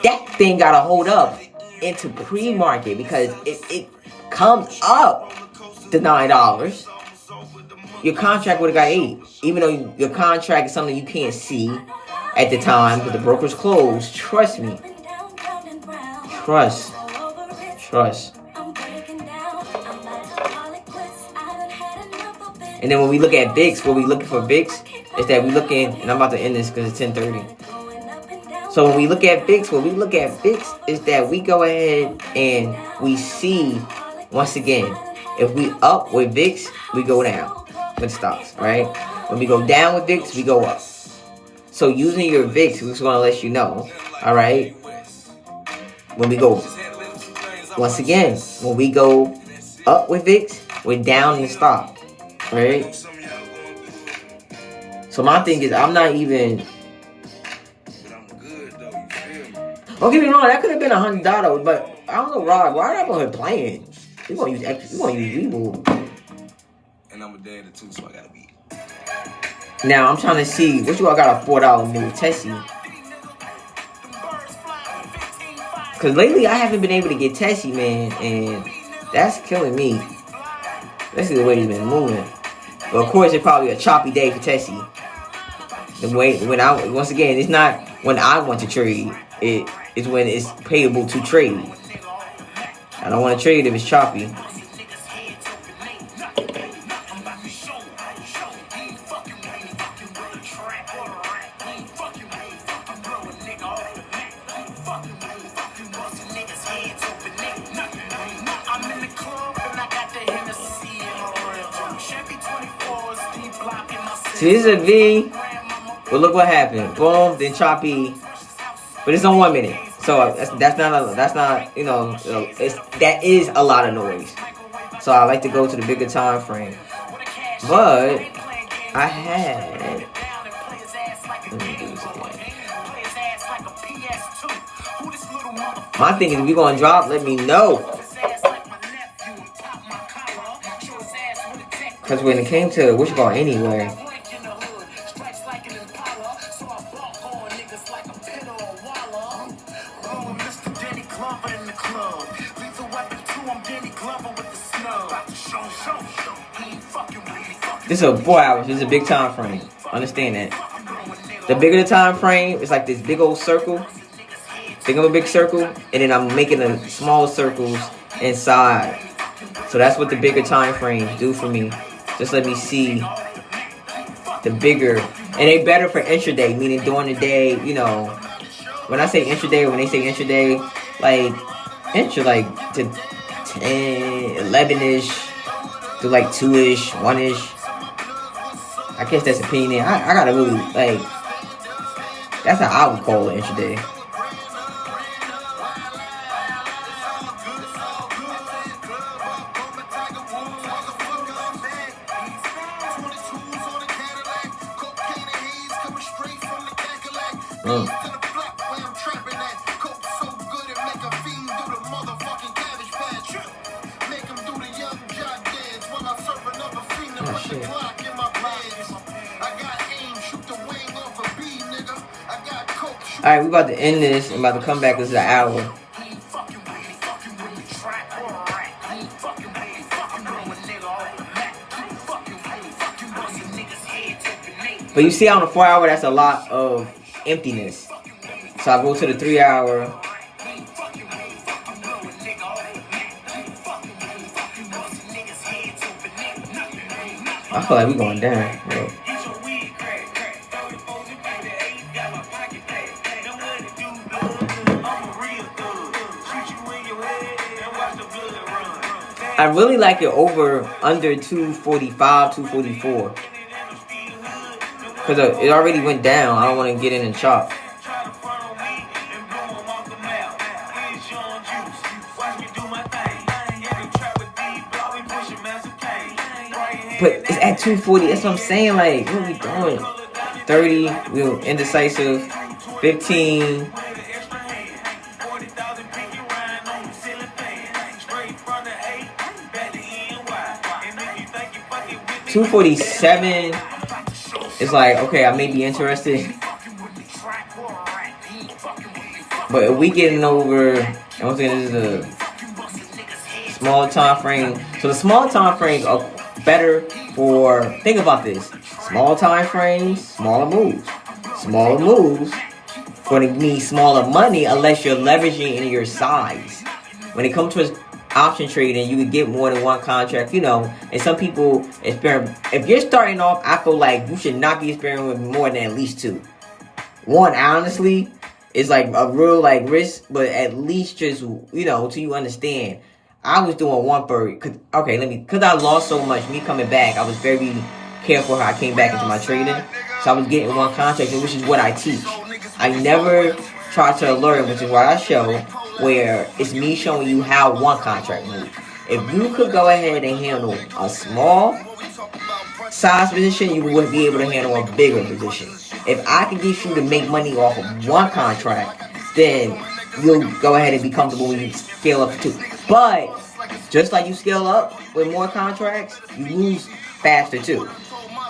That thing got to hold up into pre-market because it comes up to $9. Your contract would have got 8. Even though your contract is something you can't see at the time, but the broker's closed. Trust me. Trust. And then when we look at VIX, what we looking for VIX is that we looking, and I'm about to end this because it's 10:30. So when we look at VIX, is that we go ahead and we see, once again, if we up with VIX, we go down with stocks, right? When we go down with VIX, we go up. So using your VIX, we're just going to let you know, all right? When we go, once again, when we go up with VIX, we're down in the stock, right? So my thing is, I'm not even good though. You feel me? Don't get me wrong, that could have been $100, but I don't know why. Why are they playing? You gonna use extra? You gonna use Weeble? And I'm a daddy too, so I gotta be. Now I'm trying to see what you all got a $4 move, Tessie. Cause lately I haven't been able to get Tessie, man, and that's killing me. Especially the way he's been moving. But of course, it's probably a choppy day for Tessie. The way once again, it's not when I want to trade. It is when it's payable to trade. I don't want to trade if it's choppy. See, this is a V, but look what happened. Boom, then choppy, but it's on 1 minute. So that's not you know, that is a lot of noise. So I like to go to the bigger time frame. But I had. Let me do this again. My thing is, if you're gonna drop, let me know. Cause when it came to what you call anywhere. This is a 4 hours. This is a big time frame. Understand that. The bigger the time frame, it's like this big old circle. Think of a big circle, and then I'm making the smaller circles inside. So that's what the bigger time frames do for me. Just let me see the bigger, and they better for intraday, meaning during the day. You know, when I say intraday, when they say intraday, like like to 10, 11ish to like 2ish, 1ish. I guess that's opinion. I gotta really, like, that's how I would call it intraday. Alright, we about to end this. I'm about to come back. This is an hour. But you see on the 4 hour, that's a lot of emptiness. So I go to the 3 hour. I feel like we going down. Bro. I really like it over under 245, 244. Because it already went down. I don't want to get in and chop. But it's at 240. That's what I'm saying. Like, what are we doing? 30. We're indecisive. 15. 247. It's like, okay, I may be interested. But if we getting over, and once again, this is a small time frame. So the small time frames are better for, think about this. Small time frames, smaller moves. Smaller moves going to mean smaller money unless you're leveraging in your size. When it comes to option trading, you can get more than one contract, you know, and some people experiment. If you're starting off, I feel like you should not be experimenting with more than at least 2. One, honestly, is like a real like risk, but at least just, you know, till you understand. I was doing 1 per, because I lost so much, me coming back, I was very careful how I came back into my trading. So I was getting 1 contract, which is what I teach. I never try to learn, which is what I show, where it's me showing you how 1 contract moves. If you could go ahead and handle a small size position, you would be able to handle a bigger position. if I can get you to make money off of one contract, then you'll go ahead and be comfortable when you scale up to 2. But just like you scale up with more contracts, you lose faster too.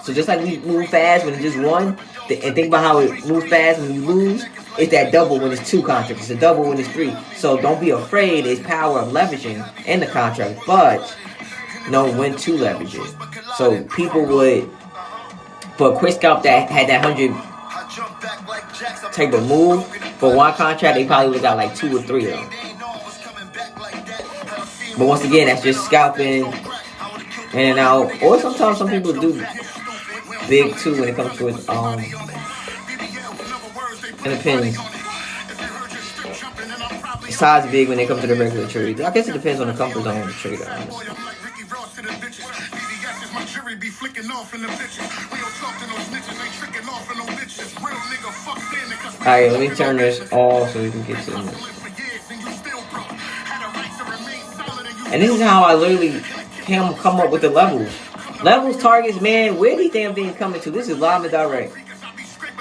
So just like we move fast when it's just 1, and think about how it moves fast when you lose, it's that double when it's 2 contracts. It's a double when it's 3. So don't be afraid. It's power of leveraging in the contract, but know when to leverage it. So people would, for a quick scalp that had that 100 type of move, for one contract, they probably would have got like 2 or 3 of them. But once again, that's just scalping in and out. Or sometimes some people do big too when it comes to it. It depends. Size big when it comes to the regular trade. I guess it depends on the comfort zone of the trader, honestly. Alright, let me turn this off so we can get to the next. And this is how I literally come up with the levels. Levels, targets, man, where these damn things coming to? This is live and direct.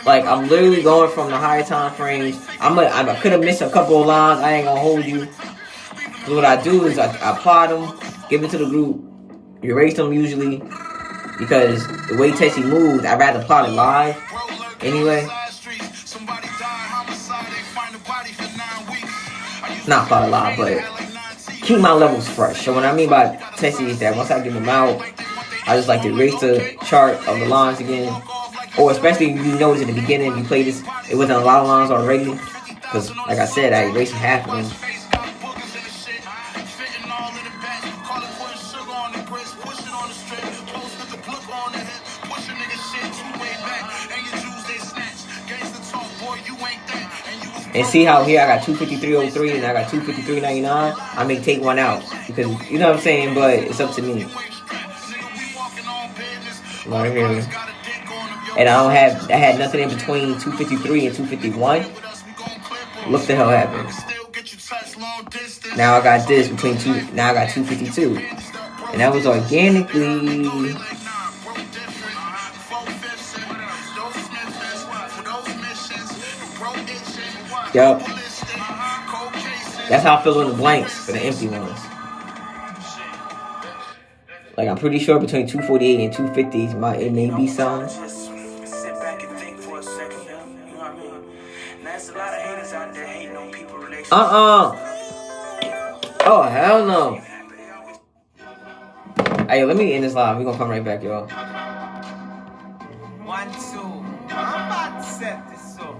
Like, I'm literally going from the higher time frames. I could have missed a couple of lines. I ain't gonna hold you. So what I do is I plot them, give it to the group, erase them usually, because the way Tessie moves, I'd rather plot it live anyway. Not plot it live, but keep my levels fresh. So what I mean by Tessie is that once I give them out, I just like to erase the chart of the lines again. Or especially if you notice in the beginning, you play this, it wasn't a lot of lines already. Because, like I said, I erased half of them. And see how here I got 253.03 and I got 253.99. I may take one out because you know what I'm saying, but it's up to me. Right here. And I had nothing in between 253 and 251. Look the hell happened. Now I got this between now I got 252. And that was organically. Yup. That's how I fill in the blanks for the empty ones. Like, I'm pretty sure between 248 and 250, it may be some. Sit back and think for a second, you know what I mean? Now, there's a lot of haters out there hating on people relationships. Oh, hell no. Hey, let me end this live. We're gonna come right back, y'all. 1, 2. I'm about to set this up.